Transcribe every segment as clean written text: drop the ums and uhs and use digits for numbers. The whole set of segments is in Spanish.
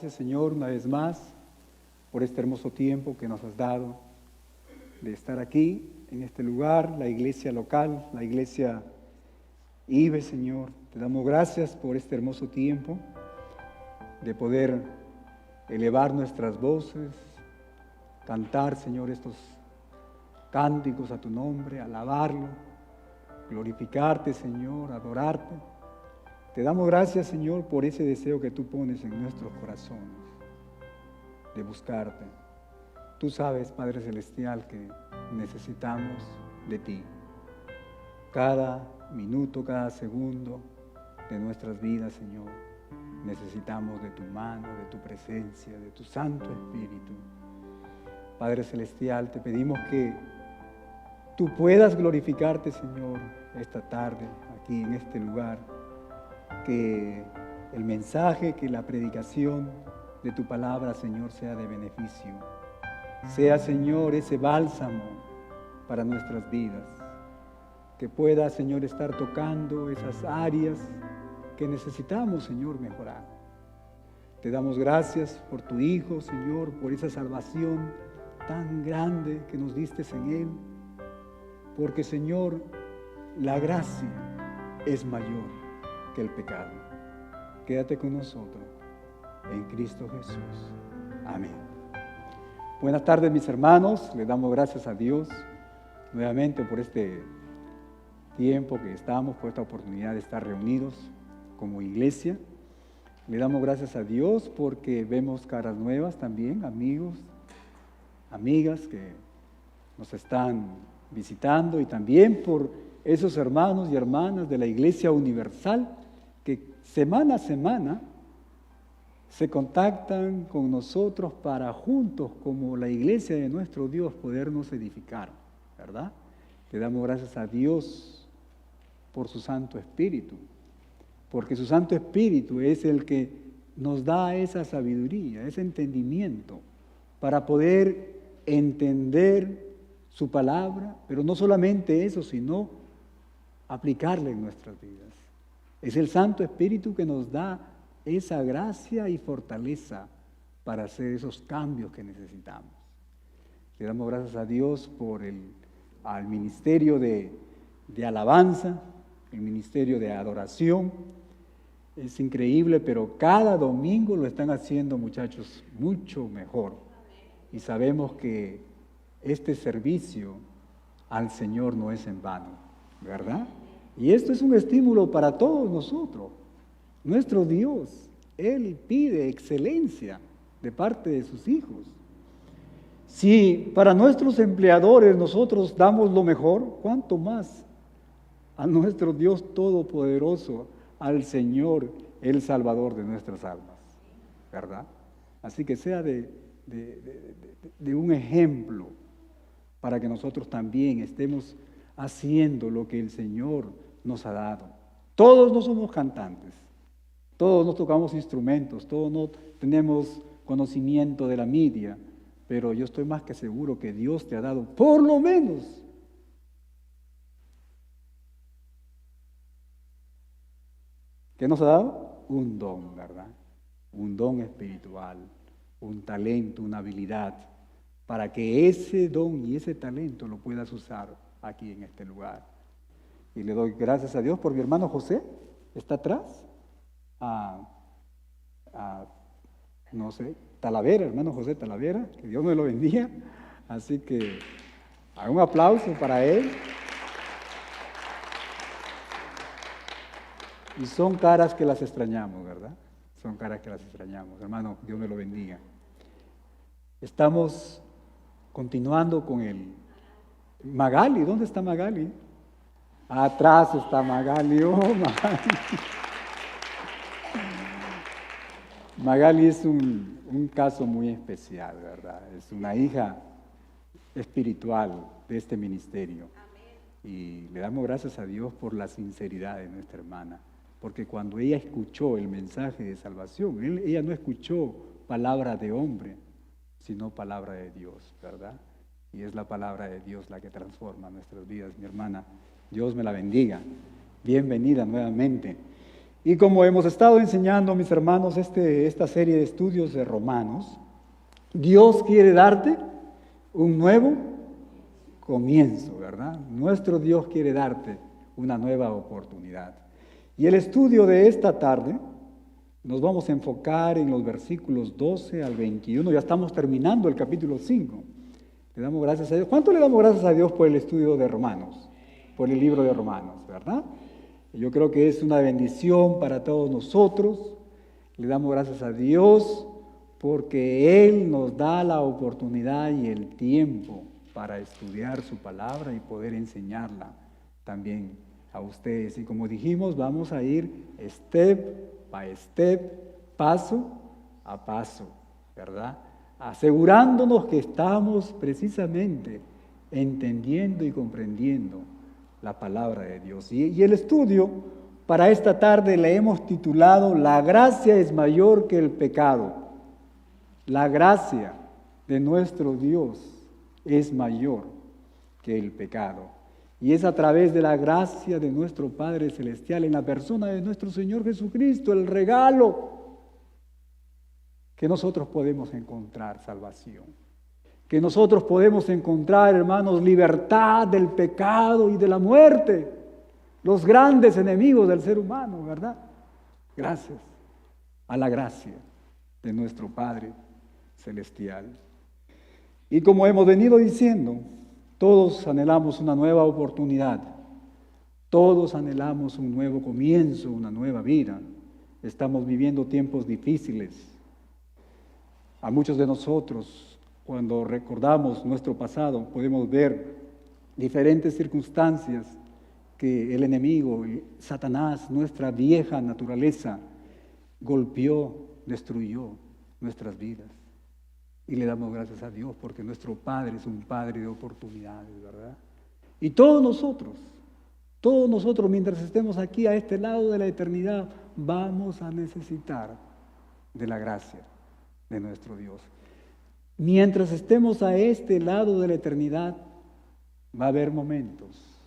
gracias, Señor, una vez más por este hermoso tiempo que nos has dado de estar aquí, en este lugar, la iglesia local, la iglesia IBE, Señor. Te damos gracias por este hermoso tiempo de poder elevar nuestras voces, cantar, Señor, estos cánticos a tu nombre, alabarlo, glorificarte, Señor, adorarte. Te damos gracias, Señor, por ese deseo que tú pones en nuestros corazones de buscarte. Tú sabes, Padre Celestial, que necesitamos de ti. Cada minuto, cada segundo de nuestras vidas, Señor, necesitamos de tu mano, de tu presencia, de tu Santo Espíritu. Padre Celestial, te pedimos que tú puedas glorificarte, Señor, esta tarde, aquí en este lugar, que el mensaje, que la predicación de tu palabra, Señor, sea de beneficio. Sea, Señor, ese bálsamo para nuestras vidas. Que pueda, Señor, estar tocando esas áreas que necesitamos, Señor, mejorar. Te damos gracias por tu Hijo, Señor, por esa salvación tan grande que nos diste en Él. Porque, Señor, la gracia es mayor que el pecado. Quédate con nosotros en Cristo Jesús. Amén. Buenas tardes, mis hermanos. Le damos gracias a Dios nuevamente por este tiempo que estamos, por esta oportunidad de estar reunidos como iglesia. Le damos gracias a Dios porque vemos caras nuevas también, amigos, amigas que nos están visitando, y también por esos hermanos y hermanas de la Iglesia Universal que semana a semana se contactan con nosotros para juntos, como la iglesia de nuestro Dios, podernos edificar, ¿verdad? Le damos gracias a Dios por su Santo Espíritu, porque su Santo Espíritu es el que nos da esa sabiduría, ese entendimiento, para poder entender su palabra, pero no solamente eso, sino aplicarla en nuestras vidas. Es el Santo Espíritu que nos da esa gracia y fortaleza para hacer esos cambios que necesitamos. Le damos gracias a Dios por al ministerio de alabanza, el ministerio de adoración. Es increíble, pero cada domingo lo están haciendo, muchachos, mucho mejor. Y sabemos que este servicio al Señor no es en vano, ¿verdad? Y esto es un estímulo para todos nosotros. Nuestro Dios, Él pide excelencia de parte de sus hijos. Si para nuestros empleadores nosotros damos lo mejor, ¿cuánto más a nuestro Dios Todopoderoso, al Señor, el Salvador de nuestras almas? ¿Verdad? Así que sea de un ejemplo para que nosotros también estemos haciendo lo que el Señor nos ha dado. Todos no somos cantantes, todos no tocamos instrumentos, todos no tenemos conocimiento de la media, pero yo estoy más que seguro que Dios te ha dado, por lo menos, ¿qué nos ha dado? Un don, ¿verdad? Un don espiritual, un talento, una habilidad, para que ese don y ese talento lo puedas usar aquí en este lugar. Y le doy gracias a Dios por mi hermano José, está atrás, no sé, Talavera, hermano José Talavera, que Dios me lo bendiga. Así que un aplauso para él. Y son caras que las extrañamos, ¿verdad? Son caras que las extrañamos. Hermano, Dios me lo bendiga. Estamos continuando con el Magali. ¿Dónde está Magali? Atrás está Magali. Oh, Magali. Magali es un caso muy especial, ¿verdad? Es una hija espiritual de este ministerio. Y le damos gracias a Dios por la sinceridad de nuestra hermana. Porque cuando ella escuchó el mensaje de salvación, ella no escuchó palabra de hombre, sino palabra de Dios, ¿verdad? Y es la palabra de Dios la que transforma nuestras vidas, mi hermana. Dios me la bendiga. Bienvenida nuevamente. Y como hemos estado enseñando, mis hermanos, esta serie de estudios de Romanos, Dios quiere darte un nuevo comienzo, ¿verdad? Nuestro Dios quiere darte una nueva oportunidad. Y el estudio de esta tarde nos vamos a enfocar en los versículos 12 al 21. Ya estamos terminando el capítulo 5. Le damos gracias a Dios. ¿Cuánto le damos gracias a Dios por el estudio de Romanos? Por el libro de Romanos, ¿verdad? Yo creo que es una bendición para todos nosotros. Le damos gracias a Dios porque Él nos da la oportunidad y el tiempo para estudiar su palabra y poder enseñarla también a ustedes. Y como dijimos, vamos a ir step by step, paso a paso, ¿verdad? Asegurándonos que estamos precisamente entendiendo y comprendiendo la palabra de Dios. Y el estudio para esta tarde le hemos titulado La gracia es mayor que el pecado. La gracia de nuestro Dios es mayor que el pecado. Y es a través de la gracia de nuestro Padre Celestial en la persona de nuestro Señor Jesucristo, el regalo, que nosotros podemos encontrar salvación. Que nosotros podemos encontrar, hermanos, libertad del pecado y de la muerte, los grandes enemigos del ser humano, ¿verdad? Gracias a la gracia de nuestro Padre Celestial. Y como hemos venido diciendo, todos anhelamos una nueva oportunidad, todos anhelamos un nuevo comienzo, una nueva vida. Estamos viviendo tiempos difíciles. A muchos de nosotros, cuando recordamos nuestro pasado, podemos ver diferentes circunstancias que el enemigo, Satanás, nuestra vieja naturaleza, golpeó, destruyó nuestras vidas. Y le damos gracias a Dios porque nuestro Padre es un Padre de oportunidades, ¿verdad? Y todos nosotros mientras estemos aquí a este lado de la eternidad, vamos a necesitar de la gracia de nuestro Dios. Mientras estemos a este lado de la eternidad, va a haber momentos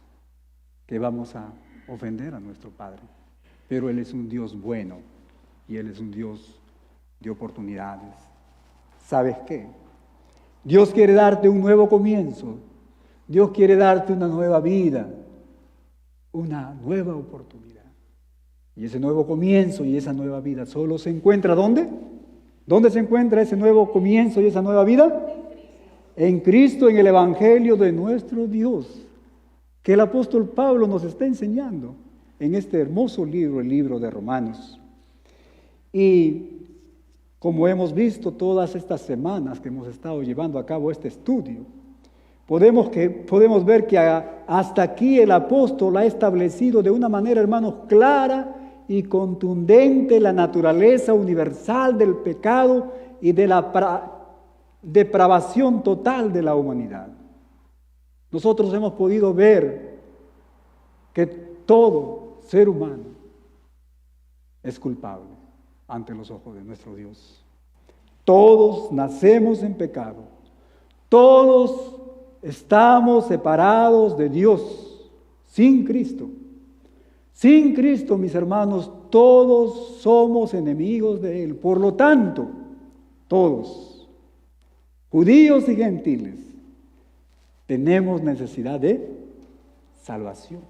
que vamos a ofender a nuestro Padre. Pero Él es un Dios bueno y Él es un Dios de oportunidades. ¿Sabes qué? Dios quiere darte un nuevo comienzo. Dios quiere darte una nueva vida, una nueva oportunidad. Y ese nuevo comienzo y esa nueva vida solo se encuentra ¿dónde? ¿Dónde se encuentra ese nuevo comienzo y esa nueva vida? En Cristo, en el Evangelio de nuestro Dios, que el apóstol Pablo nos está enseñando en este hermoso libro, el libro de Romanos. Y como hemos visto todas estas semanas que hemos estado llevando a cabo este estudio, podemos ver que hasta aquí el apóstol ha establecido de una manera, hermanos, clara y contundente la naturaleza universal del pecado y de la depravación total de la humanidad. Nosotros hemos podido ver que todo ser humano es culpable ante los ojos de nuestro Dios. Todos nacemos en pecado. Todos estamos separados de Dios, sin Cristo. Sin Cristo, mis hermanos, todos somos enemigos de Él. Por lo tanto, todos, judíos y gentiles, tenemos necesidad de salvación,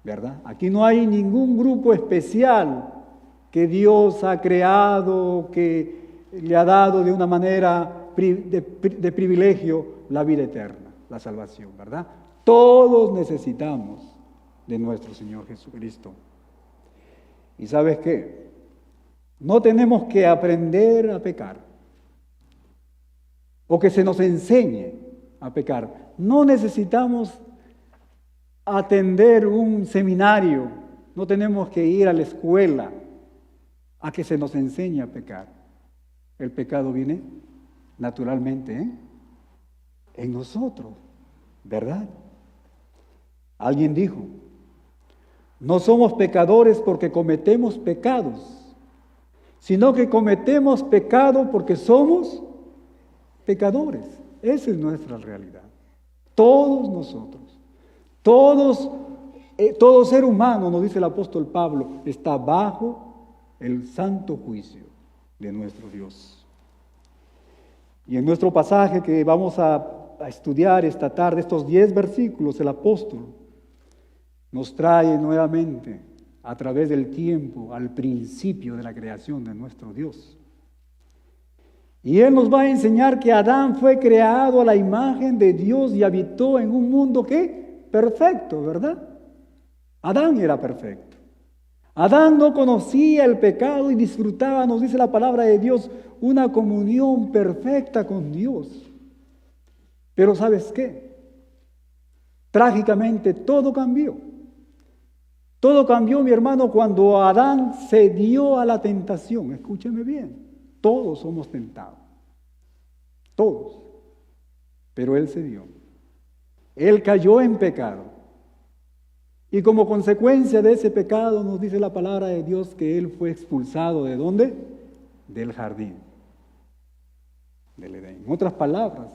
¿verdad? Aquí no hay ningún grupo especial que Dios ha creado, que le ha dado de una manera de privilegio la vida eterna, la salvación, ¿verdad? Todos necesitamos de nuestro Señor Jesucristo. ¿Y sabes qué? No tenemos que aprender a pecar o que se nos enseñe a pecar. No necesitamos atender un seminario, no tenemos que ir a la escuela a que se nos enseñe a pecar. El pecado viene naturalmente en nosotros, ¿verdad? Alguien dijo, no somos pecadores porque cometemos pecados, sino que cometemos pecado porque somos pecadores. Esa es nuestra realidad. Todos nosotros, todos todo ser humano, nos dice el apóstol Pablo, está bajo el santo juicio de nuestro Dios. Y en nuestro pasaje que vamos a estudiar esta tarde, estos 10 versículos, el apóstol nos trae nuevamente a través del tiempo al principio de la creación de nuestro Dios. Y Él nos va a enseñar que Adán fue creado a la imagen de Dios y habitó en un mundo ¿qué? Perfecto, ¿verdad? Adán era perfecto. Adán no conocía el pecado y disfrutaba, nos dice la palabra de Dios, una comunión perfecta con Dios. Pero ¿sabes qué? Trágicamente todo cambió. Todo cambió, mi hermano, cuando Adán se dio a la tentación. Escúcheme bien. Todos somos tentados. Todos. Pero él se dio. Él cayó en pecado. Y como consecuencia de ese pecado nos dice la palabra de Dios que él fue expulsado. ¿De dónde? Del jardín del Edén. En otras palabras,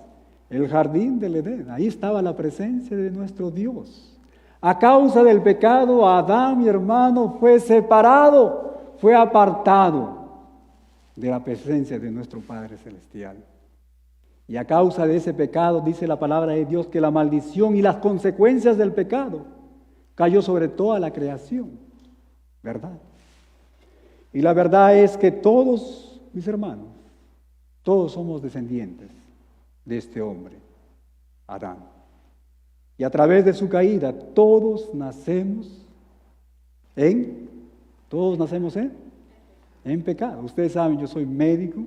el jardín del Edén. Ahí estaba la presencia de nuestro Dios. A causa del pecado, Adán, mi hermano, fue separado, fue apartado de la presencia de nuestro Padre Celestial. Y a causa de ese pecado, dice la palabra de Dios, que la maldición y las consecuencias del pecado cayó sobre toda la creación, ¿verdad? Y la verdad es que todos, mis hermanos, todos somos descendientes de este hombre, Adán. Y a través de su caída, todos nacemos en pecado. Ustedes saben, yo soy médico,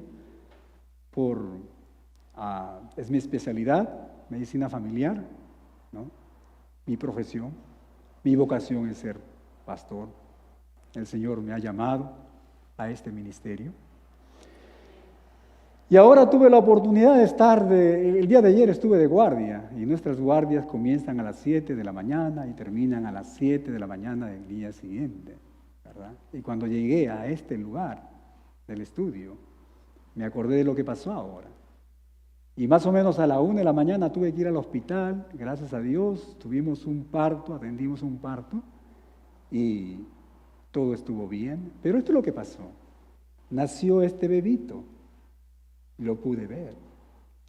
es mi especialidad, medicina familiar, ¿no? Mi profesión, mi vocación es ser pastor. El Señor me ha llamado a este ministerio. Y ahora tuve la oportunidad de estar, el día de ayer estuve de guardia, y nuestras guardias comienzan a las 7 de la mañana y terminan a las 7 de la mañana del día siguiente, ¿verdad? Y cuando llegué a este lugar del estudio, me acordé de lo que pasó ahora. Y más o menos a la 1 de la mañana tuve que ir al hospital, gracias a Dios, tuvimos un parto, atendimos un parto, y todo estuvo bien. Pero esto es lo que pasó. Nació este bebito. Lo pude ver.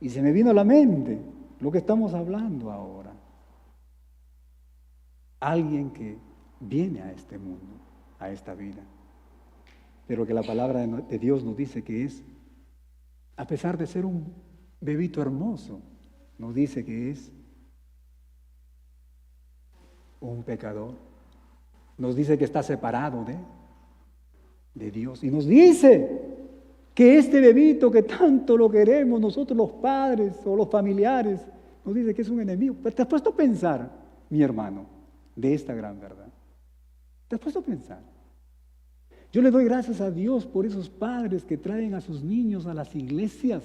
Y se me vino a la mente lo que estamos hablando ahora. Alguien que viene a este mundo, a esta vida. Pero que la palabra de Dios nos dice que es, a pesar de ser un bebito hermoso, nos dice que es un pecador. Nos dice que está separado de Dios. Y nos dice que este bebito que tanto lo queremos, nosotros los padres o los familiares, nos dice que es un enemigo. Pero ¿te has puesto a pensar, mi hermano, de esta gran verdad? ¿Te has puesto a pensar? Yo le doy gracias a Dios por esos padres que traen a sus niños a las iglesias.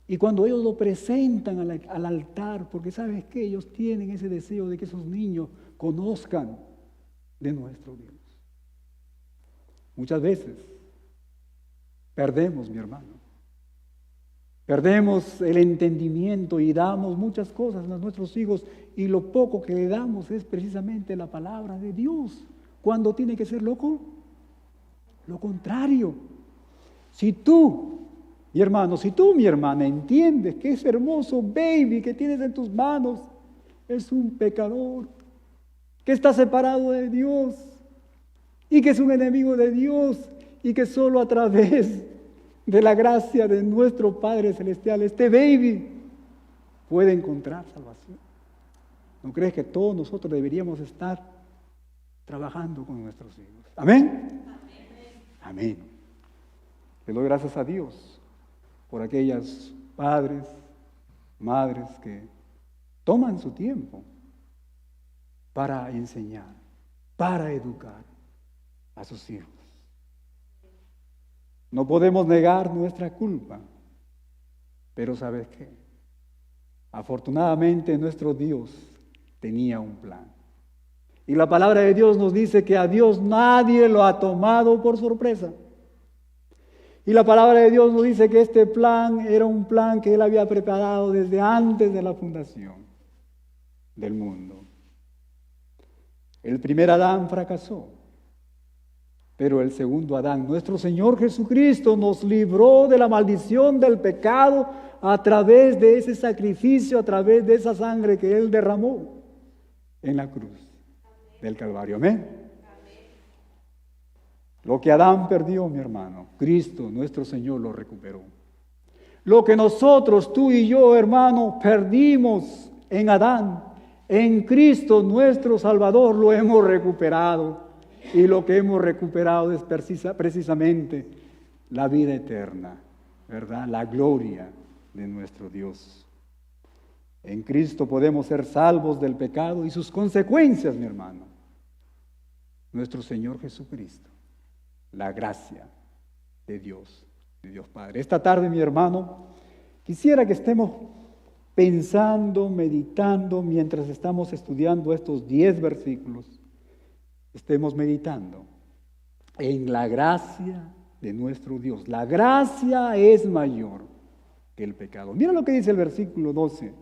Y cuando ellos lo presentan al altar, porque ¿sabes qué? Ellos tienen ese deseo de que esos niños conozcan de nuestro Dios. Muchas veces perdemos, mi hermano. Perdemos el entendimiento y damos muchas cosas a nuestros hijos y lo poco que le damos es precisamente la palabra de Dios, cuando tiene que ser lo contrario. Si tú, mi hermano, si tú, mi hermana, entiendes que ese hermoso baby que tienes en tus manos es un pecador, que está separado de Dios y que es un enemigo de Dios y que solo a través de la gracia de nuestro Padre Celestial, este baby puede encontrar salvación. ¿No crees que todos nosotros deberíamos estar trabajando con nuestros hijos? ¿Amén? Amén. Le doy gracias a Dios por aquellas padres, madres que toman su tiempo para enseñar, para educar a sus hijos. No podemos negar nuestra culpa, pero ¿sabes qué? Afortunadamente nuestro Dios tenía un plan. Y la palabra de Dios nos dice que a Dios nadie lo ha tomado por sorpresa. Y la palabra de Dios nos dice que este plan era un plan que Él había preparado desde antes de la fundación del mundo. El primer Adán fracasó, pero el segundo Adán, nuestro Señor Jesucristo, nos libró de la maldición del pecado a través de ese sacrificio, a través de esa sangre que Él derramó en la cruz del Calvario. Amén. Lo que Adán perdió, mi hermano, Cristo, nuestro Señor, lo recuperó. Lo que nosotros, tú y yo, hermano, perdimos en Adán, en Cristo, nuestro Salvador, lo hemos recuperado. Y lo que hemos recuperado es precisamente la vida eterna, ¿verdad? La gloria de nuestro Dios. En Cristo podemos ser salvos del pecado y sus consecuencias, mi hermano. Nuestro Señor Jesucristo, la gracia de Dios Padre. Esta tarde, mi hermano, quisiera que estemos pensando, meditando, mientras estamos estudiando estos 10 versículos, estemos meditando en la gracia de nuestro Dios. La gracia es mayor que el pecado. Mira lo que dice el versículo 12,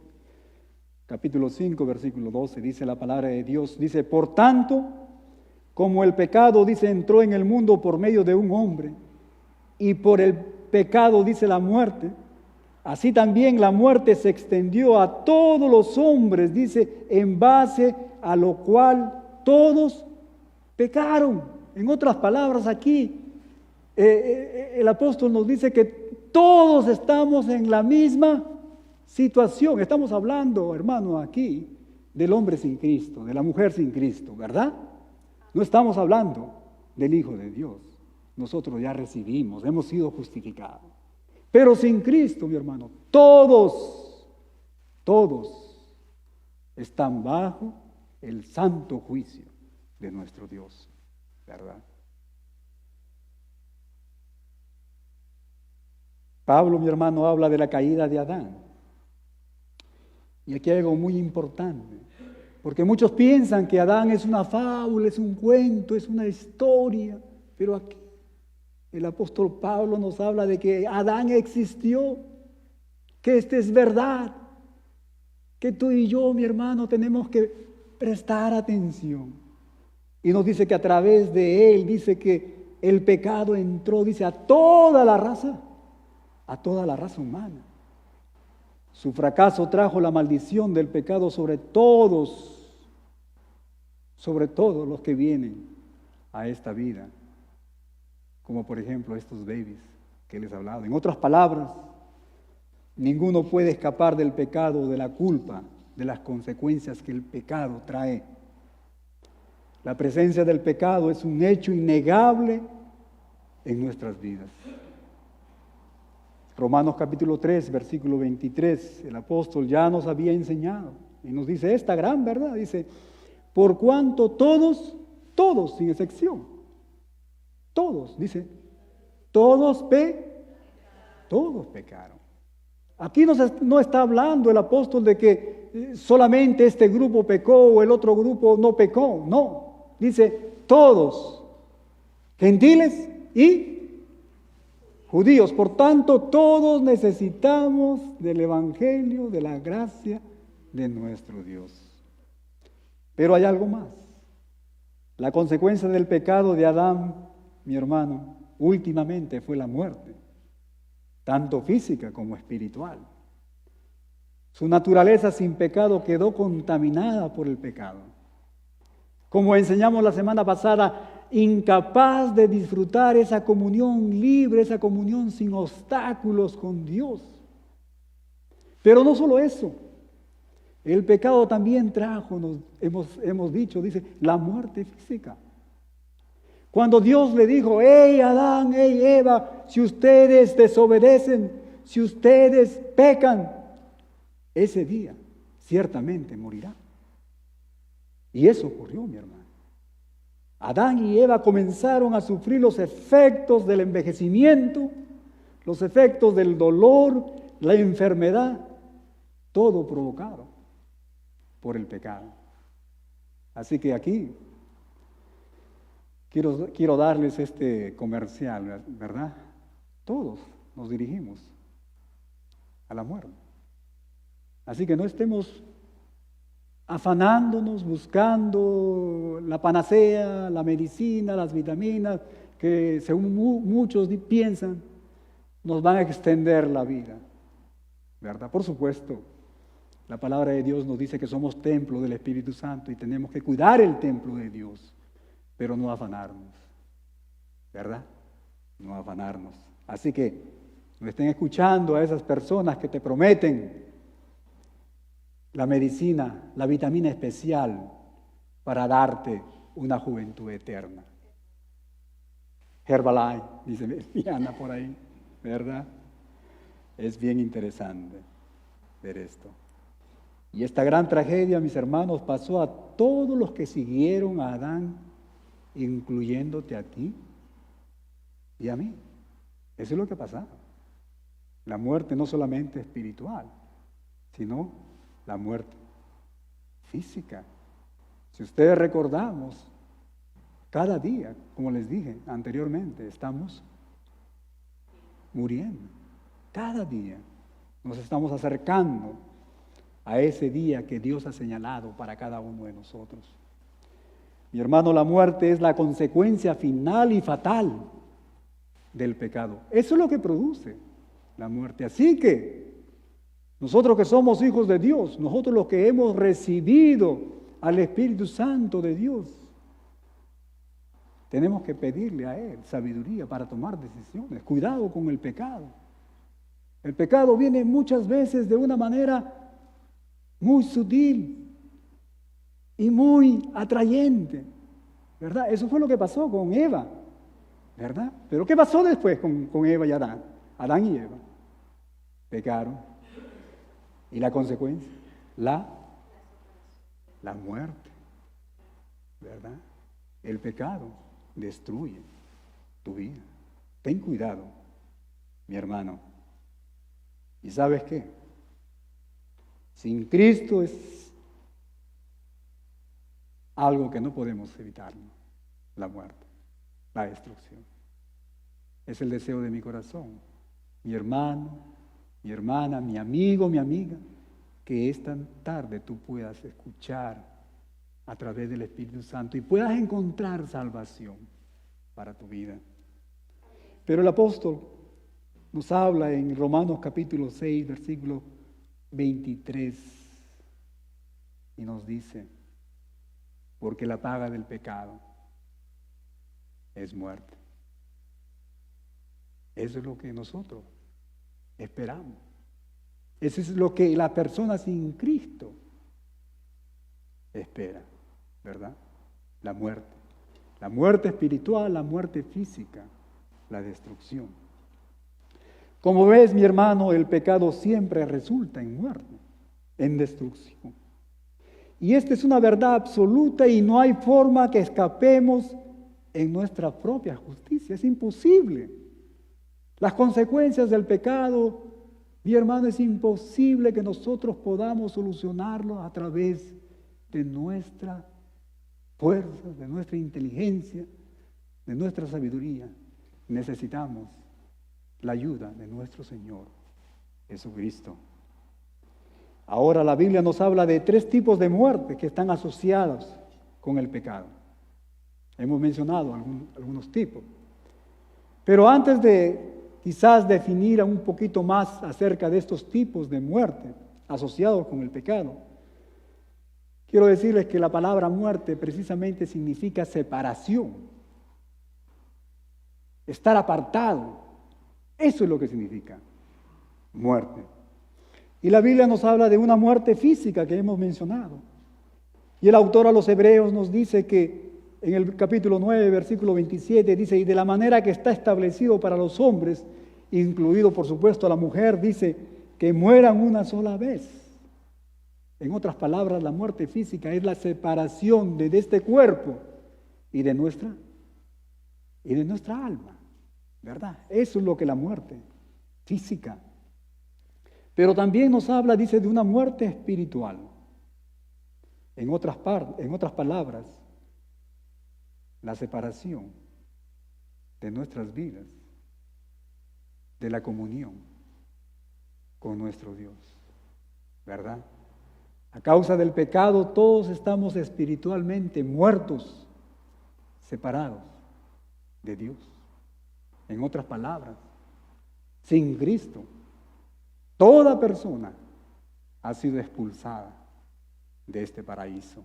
capítulo 5, versículo 12, dice la palabra de Dios, dice, por tanto, como el pecado, dice, entró en el mundo por medio de un hombre, y por el pecado, dice, la muerte, así también la muerte se extendió a todos los hombres, dice, en base a lo cual todos pecaron. En otras palabras, aquí el apóstol nos dice que todos estamos en la misma situación. Estamos hablando, hermano, aquí del hombre sin Cristo, de la mujer sin Cristo, ¿verdad? No estamos hablando del Hijo de Dios. Nosotros ya recibimos, hemos sido justificados. Pero sin Cristo, mi hermano, todos están bajo el santo juicio de nuestro Dios, ¿verdad? Pablo, mi hermano, habla de la caída de Adán. Y aquí hay algo muy importante, porque muchos piensan que Adán es una fábula, es un cuento, es una historia, pero aquí el apóstol Pablo nos habla de que Adán existió, que esta es verdad, que tú y yo, mi hermano, tenemos que prestar atención. Y nos dice que a través de él, dice que el pecado entró, dice, a toda la raza humana. Su fracaso trajo la maldición del pecado sobre todos los que vienen a esta vida, como por ejemplo estos babies que les he hablado. En otras palabras, ninguno puede escapar del pecado, de la culpa, de las consecuencias que el pecado trae. La presencia del pecado es un hecho innegable en nuestras vidas. Romanos capítulo 3, versículo 23, el apóstol ya nos había enseñado y nos dice esta gran verdad, dice, por cuanto todos, sin excepción, todos pecaron. Aquí no está hablando el apóstol de que solamente este grupo pecó o el otro grupo no pecó, no, dice todos, gentiles y judíos. Por tanto, todos necesitamos del evangelio, de la gracia de nuestro Dios. Pero hay algo más. La consecuencia del pecado de Adán, mi hermano, últimamente fue la muerte, tanto física como espiritual. Su naturaleza sin pecado quedó contaminada por el pecado. Como enseñamos la semana pasada, incapaz de disfrutar esa comunión libre, esa comunión sin obstáculos con Dios. Pero no solo eso, el pecado también trajo, hemos dicho, dice, la muerte física. Cuando Dios le dijo, hey Adán, hey Eva, si ustedes desobedecen, si ustedes pecan, ese día ciertamente morirán. Y eso ocurrió, mi hermano. Adán y Eva comenzaron a sufrir los efectos del envejecimiento, los efectos del dolor, la enfermedad, todo provocado por el pecado. Así que aquí quiero darles este comercial, ¿verdad? Todos nos dirigimos a la muerte. Así que no estemos afanándonos, buscando la panacea, la medicina, las vitaminas, que según muchos piensan, nos van a extender la vida, ¿verdad? Por supuesto, la palabra de Dios nos dice que somos templo del Espíritu Santo y tenemos que cuidar el templo de Dios, pero no afanarnos, ¿verdad? No afanarnos. Así que no estén escuchando a esas personas que te prometen la medicina, la vitamina especial para darte una juventud eterna. Herbalife, dice Diana por ahí, ¿verdad? Es bien interesante ver esto. Y esta gran tragedia, mis hermanos, pasó a todos los que siguieron a Adán, incluyéndote a ti y a mí. Eso es lo que pasaba. La muerte no solamente espiritual, sino la muerte física. Si ustedes recordamos, cada día, como les dije anteriormente, estamos muriendo. Cada día nos estamos acercando a ese día que Dios ha señalado para cada uno de nosotros. Mi hermano, la muerte es la consecuencia final y fatal del pecado. Eso es lo que produce la muerte. Así que nosotros que somos hijos de Dios, nosotros los que hemos recibido al Espíritu Santo de Dios, tenemos que pedirle a Él sabiduría para tomar decisiones. Cuidado con el pecado. El pecado viene muchas veces de una manera muy sutil y muy atrayente, ¿verdad? Eso fue lo que pasó con Eva, ¿verdad? Pero ¿qué pasó después con Eva y Adán? Adán y Eva pecaron. ¿Y la consecuencia? La muerte, ¿verdad? El pecado destruye tu vida. Ten cuidado, mi hermano. ¿Y sabes qué? Sin Cristo es algo que no podemos evitar, ¿no? La muerte, la destrucción. Es el deseo de mi corazón. Mi hermano, mi hermana, mi amigo, mi amiga, que esta tarde tú puedas escuchar a través del Espíritu Santo y puedas encontrar salvación para tu vida. Pero el apóstol nos habla en Romanos capítulo 6, versículo 23, y nos dice, porque la paga del pecado es muerte. Eso es lo que nosotros esperamos. Eso es lo que la persona sin Cristo espera, ¿verdad? La muerte. La muerte espiritual, la muerte física, la destrucción. Como ves, mi hermano, el pecado siempre resulta en muerte, en destrucción. Y esta es una verdad absoluta y no hay forma que escapemos en nuestra propia justicia. Es imposible. Las consecuencias del pecado, mi hermano, es imposible que nosotros podamos solucionarlo a través de nuestra fuerza, de nuestra inteligencia, de nuestra sabiduría. Necesitamos la ayuda de nuestro Señor Jesucristo. Ahora la Biblia nos habla de 3 tipos de muerte que están asociados con el pecado. Hemos mencionado algunos tipos. Pero antes de quizás definir un poquito más acerca de estos tipos de muerte asociados con el pecado, quiero decirles que la palabra muerte precisamente significa separación, estar apartado. Eso es lo que significa muerte. Y la Biblia nos habla de una muerte física que hemos mencionado. Y el autor a los Hebreos nos dice que en el capítulo 9, versículo 27, dice, y de la manera que está establecido para los hombres, incluido por supuesto a la mujer, dice, que mueran una sola vez. En otras palabras, la muerte física es la separación de este cuerpo y de nuestra alma, ¿verdad? Eso es lo que la muerte física. Pero también nos habla, dice, de una muerte espiritual. En otras palabras, la separación de nuestras vidas, de la comunión con nuestro Dios, ¿verdad? A causa del pecado todos estamos espiritualmente muertos, separados de Dios. En otras palabras, sin Cristo, toda persona ha sido expulsada de este paraíso.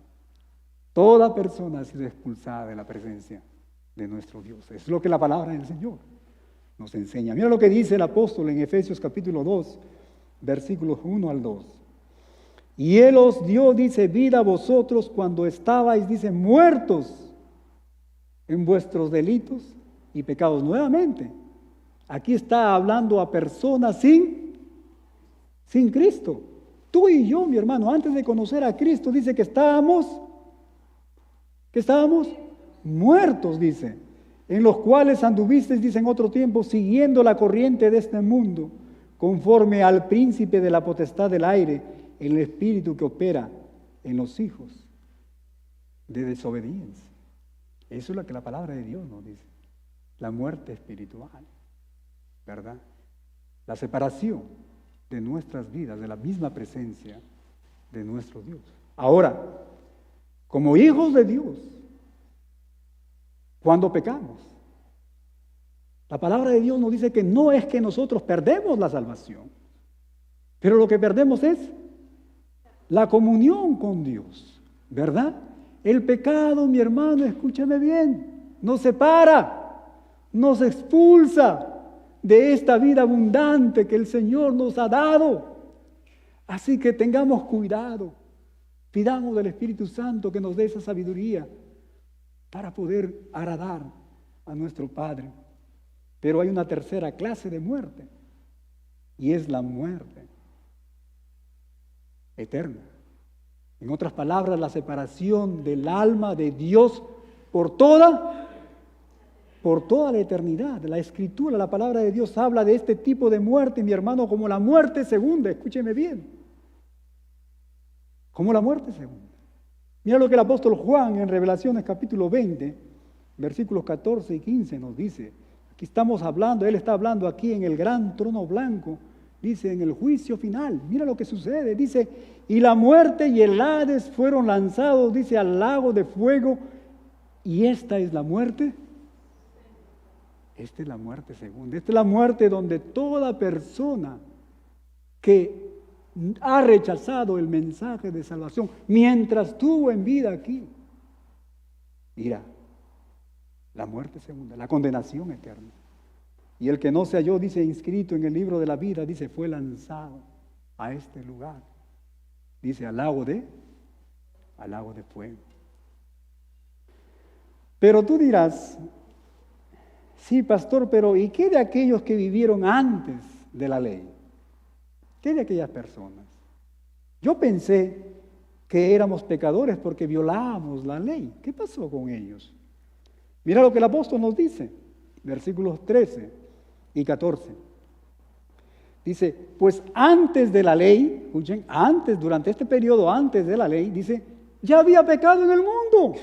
Toda persona ha sido expulsada de la presencia de nuestro Dios. Es lo que la palabra del Señor nos enseña. Mira lo que dice el apóstol en Efesios capítulo 2, versículos 1 al 2. Y Él os dio, dice, vida a vosotros cuando estabais, dice, muertos en vuestros delitos y pecados. Nuevamente, aquí está hablando a personas sin Cristo. Tú y yo, mi hermano, antes de conocer a Cristo, dice que estábamos muertos, dice, en los cuales anduvisteis, dice en otro tiempo, siguiendo la corriente de este mundo, conforme al príncipe de la potestad del aire, el espíritu que opera en los hijos de desobediencia. Eso es lo que la palabra de Dios nos dice. La muerte espiritual, ¿verdad? La separación de nuestras vidas, de la misma presencia de nuestro Dios. Ahora, como hijos de Dios, cuando pecamos, la palabra de Dios nos dice que no es que nosotros perdemos la salvación, pero lo que perdemos es la comunión con Dios, ¿verdad? El pecado, mi hermano, escúchame bien, nos separa, nos expulsa de esta vida abundante que el Señor nos ha dado. Así que tengamos cuidado, pidamos del Espíritu Santo que nos dé esa sabiduría para poder agradar a nuestro Padre. Pero hay una tercera clase de muerte, y es la muerte eterna. En otras palabras, la separación del alma de Dios por toda la eternidad. La Escritura, la palabra de Dios habla de este tipo de muerte, mi hermano, como la muerte segunda. Escúcheme bien. Como la muerte segunda. Mira lo que el apóstol Juan en Revelaciones capítulo 20, versículos 14 y 15 nos dice. Aquí estamos hablando, él está hablando aquí en el gran trono blanco. Dice, en el juicio final, mira lo que sucede, dice, y la muerte y el Hades fueron lanzados, dice, al lago de fuego, y esta es la muerte. Esta es la muerte segunda, esta es la muerte donde toda persona que ha rechazado el mensaje de salvación, mientras estuvo en vida aquí, irá la muerte segunda, la condenación eterna. Y el que no se halló, dice, inscrito en el libro de la vida, dice, fue lanzado a este lugar. Dice, al lago de fuego. Pero tú dirás, sí, pastor, pero ¿y qué de aquellos que vivieron antes de la ley? ¿Qué de aquellas personas? Yo pensé que éramos pecadores porque violábamos la ley. ¿Qué pasó con ellos? Mira lo que el apóstol nos dice, versículos 13 y 14. Dice, pues antes de la ley, escuchen, durante este periodo antes de la ley, dice, ya había pecado en el mundo.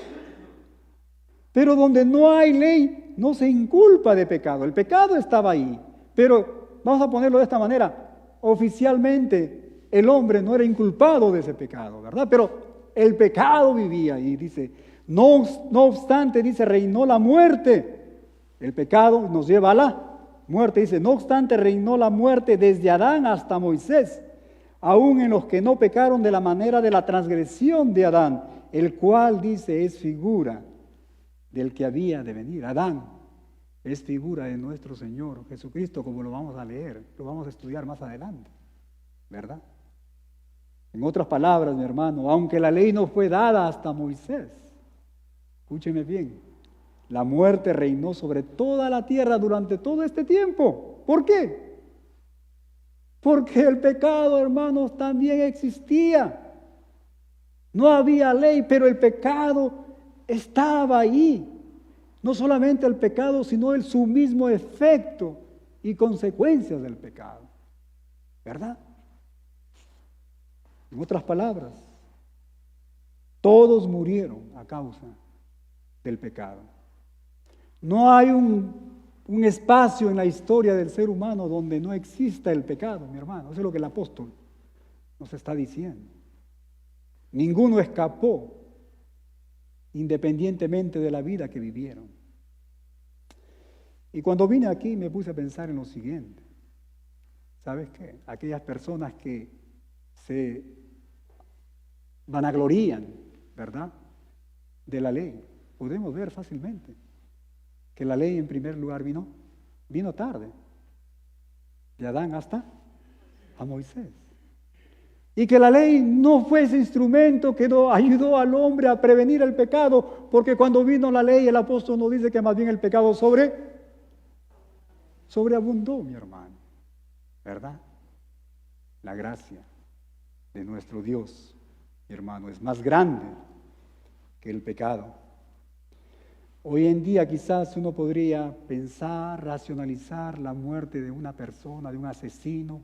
Pero donde no hay ley, no se inculpa de pecado. El pecado estaba ahí. Pero, vamos a ponerlo de esta manera, oficialmente el hombre no era inculpado de ese pecado, ¿verdad? Pero el pecado vivía ahí, dice, no obstante, dice, reinó la muerte. El pecado nos lleva a la muerte, dice, no obstante reinó la muerte desde Adán hasta Moisés, aún en los que no pecaron de la manera de la transgresión de Adán, el cual, dice, es figura del que había de venir. Adán es figura de nuestro Señor Jesucristo, como lo vamos a leer, lo vamos a estudiar más adelante, ¿verdad? En otras palabras, mi hermano, aunque la ley no fue dada hasta Moisés, escúcheme bien, la muerte reinó sobre toda la tierra durante todo este tiempo. ¿Por qué? Porque el pecado, hermanos, también existía. No había ley, pero el pecado estaba ahí. No solamente el pecado, sino su mismo efecto y consecuencias del pecado. ¿Verdad? En otras palabras, todos murieron a causa del pecado. No hay un espacio en la historia del ser humano donde no exista el pecado, mi hermano. Eso es lo que el apóstol nos está diciendo. Ninguno escapó, independientemente de la vida que vivieron. Y cuando vine aquí me puse a pensar en lo siguiente. ¿Sabes qué? Aquellas personas que se vanaglorían, ¿verdad?, de la ley, podemos ver fácilmente que la ley en primer lugar vino tarde, de Adán hasta a Moisés. Y que la ley no fue ese instrumento que ayudó al hombre a prevenir el pecado, porque cuando vino la ley el apóstol nos dice que más bien el pecado sobreabundó, mi hermano, ¿verdad? La gracia de nuestro Dios, mi hermano, es más grande que el pecado. Hoy en día quizás uno podría pensar, racionalizar la muerte de una persona, de un asesino,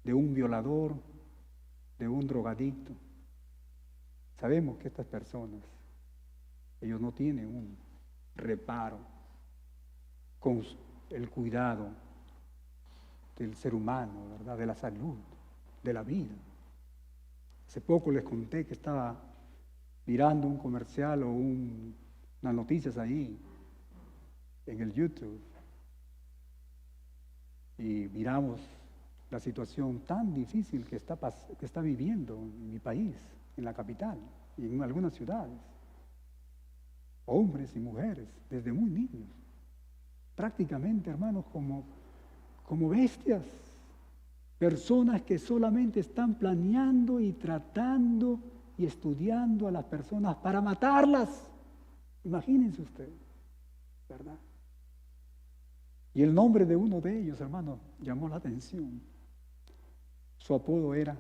de un violador, de un drogadicto. Sabemos que estas personas, ellos no tienen un reparo con el cuidado del ser humano, ¿verdad?, de la salud, de la vida. Hace poco les conté que estaba mirando un comercial o unas noticias ahí en el YouTube y miramos la situación tan difícil que está viviendo en mi país, en la capital y en algunas ciudades. Hombres y mujeres, desde muy niños, prácticamente, hermanos, como bestias, personas que solamente están planeando y tratando y estudiando a las personas para matarlas. Imagínense ustedes, ¿verdad? Y el nombre de uno de ellos, hermano, llamó la atención. Su apodo era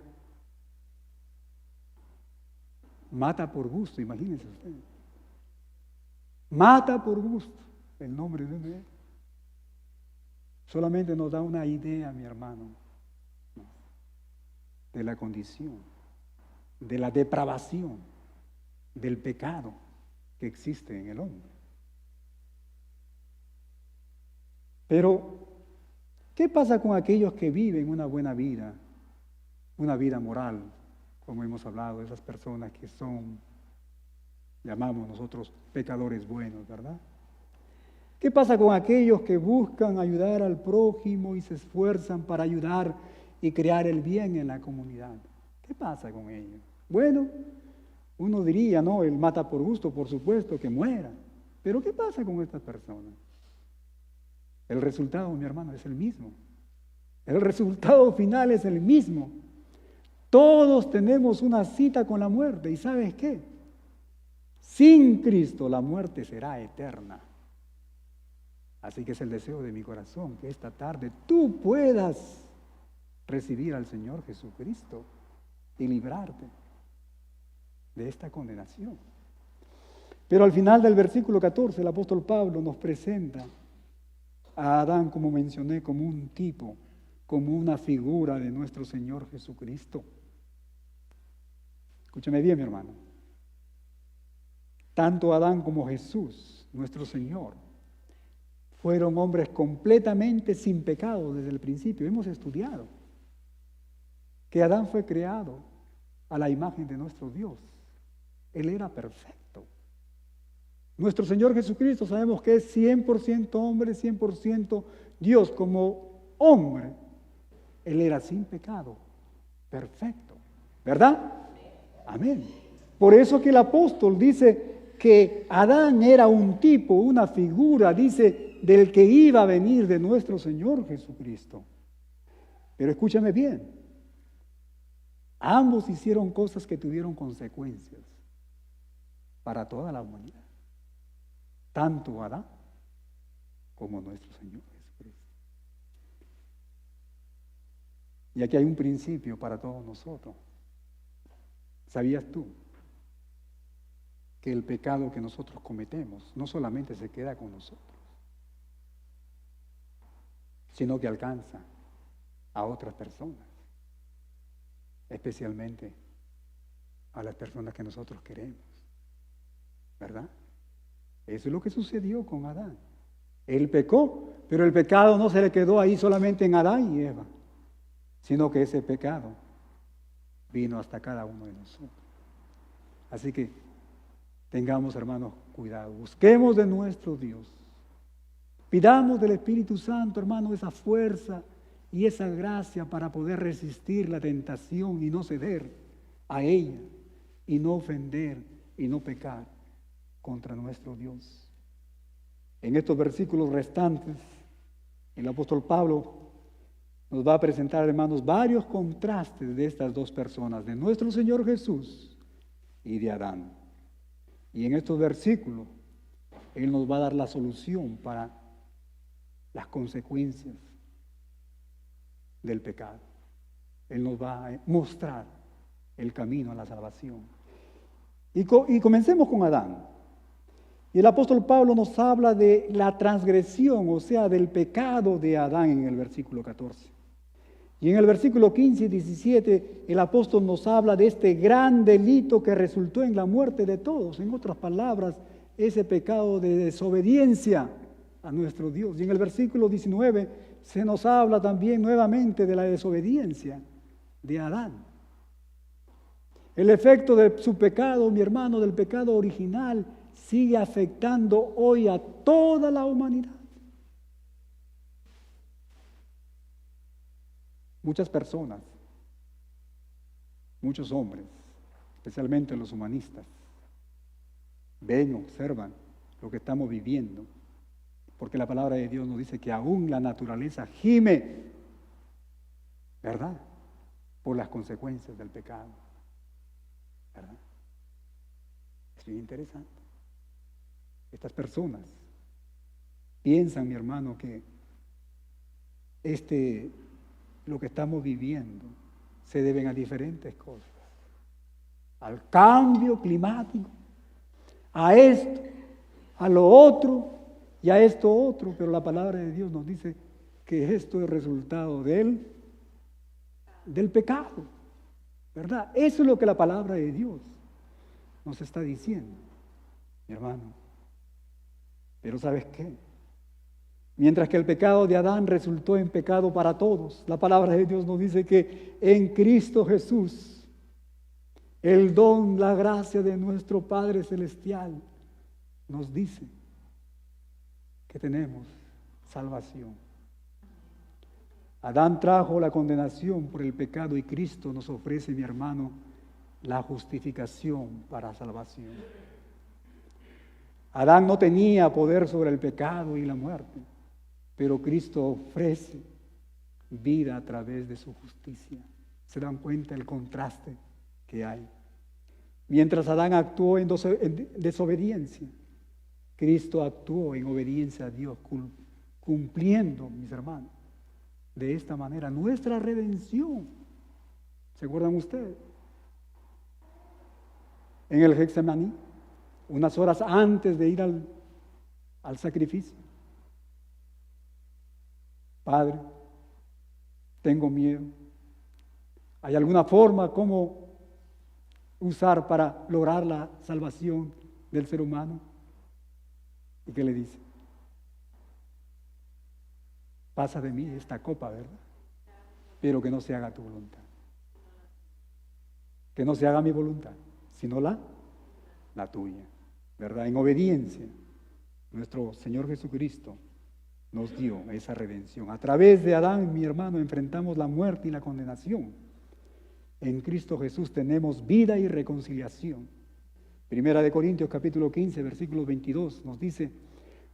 Mata por gusto, imagínense ustedes. Mata por gusto, el nombre de uno de ellos. Solamente nos da una idea, mi hermano, de la condición, de la depravación, del pecado que existe en el hombre. Pero, ¿qué pasa con aquellos que viven una buena vida, una vida moral, como hemos hablado, esas personas que son, llamamos nosotros, pecadores buenos, ¿verdad? ¿Qué pasa con aquellos que buscan ayudar al prójimo y se esfuerzan para ayudar y crear el bien en la comunidad? ¿Qué pasa con ellos? Bueno, uno diría, no, él mata por gusto, por supuesto, que muera. Pero ¿qué pasa con estas personas? El resultado, mi hermano, es el mismo. El resultado final es el mismo. Todos tenemos una cita con la muerte. ¿Y sabes qué? Sin Cristo la muerte será eterna. Así que es el deseo de mi corazón que esta tarde tú puedas recibir al Señor Jesucristo y librarte de esta condenación. Pero al final del versículo 14 el apóstol Pablo nos presenta a Adán, como mencioné, como un tipo, como una figura de nuestro Señor Jesucristo. Escúchame bien, mi hermano. Tanto Adán como Jesús, nuestro Señor, fueron hombres completamente sin pecado desde el principio. Hemos estudiado que Adán fue creado a la imagen de nuestro Dios. Él era perfecto. Nuestro Señor Jesucristo sabemos que es 100% hombre, 100% Dios. Como hombre, Él era sin pecado, perfecto. ¿Verdad? Amén. Por eso que el apóstol dice que Adán era un tipo, una figura, dice, del que iba a venir de nuestro Señor Jesucristo. Pero escúchame bien, ambos hicieron cosas que tuvieron consecuencias para toda la humanidad, tanto Adán como nuestro Señor Jesucristo. Y aquí hay un principio para todos nosotros. ¿Sabías tú que el pecado que nosotros cometemos no solamente se queda con nosotros, sino que alcanza a otras personas, especialmente a las personas que nosotros queremos? ¿Verdad? Eso es lo que sucedió con Adán. Él pecó, pero el pecado no se le quedó ahí solamente en Adán y Eva, sino que ese pecado vino hasta cada uno de nosotros. Así que tengamos, hermanos, cuidado. Busquemos de nuestro Dios. Pidamos del Espíritu Santo, hermano, esa fuerza y esa gracia para poder resistir la tentación y no ceder a ella, y no ofender y no pecar contra nuestro Dios. En estos versículos restantes, el apóstol Pablo nos va a presentar, hermanos, varios contrastes de estas dos personas, de nuestro Señor Jesús y de Adán. Y en estos versículos, Él nos va a dar la solución para las consecuencias del pecado. Él nos va a mostrar el camino a la salvación. Y comencemos con Adán. Y el apóstol Pablo nos habla de la transgresión, o sea, del pecado de Adán en el versículo 14. Y en el versículo 15 y 17, el apóstol nos habla de este gran delito que resultó en la muerte de todos. En otras palabras, ese pecado de desobediencia a nuestro Dios. Y en el versículo 19 se nos habla también nuevamente de la desobediencia de Adán. El efecto de su pecado, mi hermano, del pecado original, sigue afectando hoy a toda la humanidad. Muchas personas, muchos hombres, especialmente los humanistas, ven, observan lo que estamos viviendo, porque la palabra de Dios nos dice que aún la naturaleza gime, ¿verdad?, por las consecuencias del pecado, ¿verdad? Es bien interesante. Estas personas piensan, mi hermano, que lo que estamos viviendo se deben a diferentes cosas: al cambio climático, a esto, a lo otro y a esto otro, pero la palabra de Dios nos dice que esto es resultado del pecado, ¿verdad? Eso es lo que la palabra de Dios nos está diciendo, mi hermano. Pero ¿sabes qué? Mientras que el pecado de Adán resultó en pecado para todos, la palabra de Dios nos dice que en Cristo Jesús, el don, la gracia de nuestro Padre Celestial, nos dice que tenemos salvación. Adán trajo la condenación por el pecado y Cristo nos ofrece, mi hermano, la justificación para salvación. Adán no tenía poder sobre el pecado y la muerte, pero Cristo ofrece vida a través de su justicia. ¿Se dan cuenta el contraste que hay? Mientras Adán actuó en desobediencia, Cristo actuó en obediencia a Dios, cumpliendo, mis hermanos, de esta manera nuestra redención. ¿Se acuerdan ustedes? En el Getsemaní, unas horas antes de ir al sacrificio: Padre, tengo miedo. ¿Hay alguna forma cómo usar para lograr la salvación del ser humano? ¿Y qué le dice? Pasa de mí esta copa, ¿verdad? Pero que no se haga tu voluntad. Que no se haga mi voluntad, sino la tuya, ¿verdad? En obediencia, nuestro Señor Jesucristo nos dio esa redención. A través de Adán, mi hermano, enfrentamos la muerte y la condenación. En Cristo Jesús tenemos vida y reconciliación. Primera de Corintios capítulo 15, versículo 22 nos dice: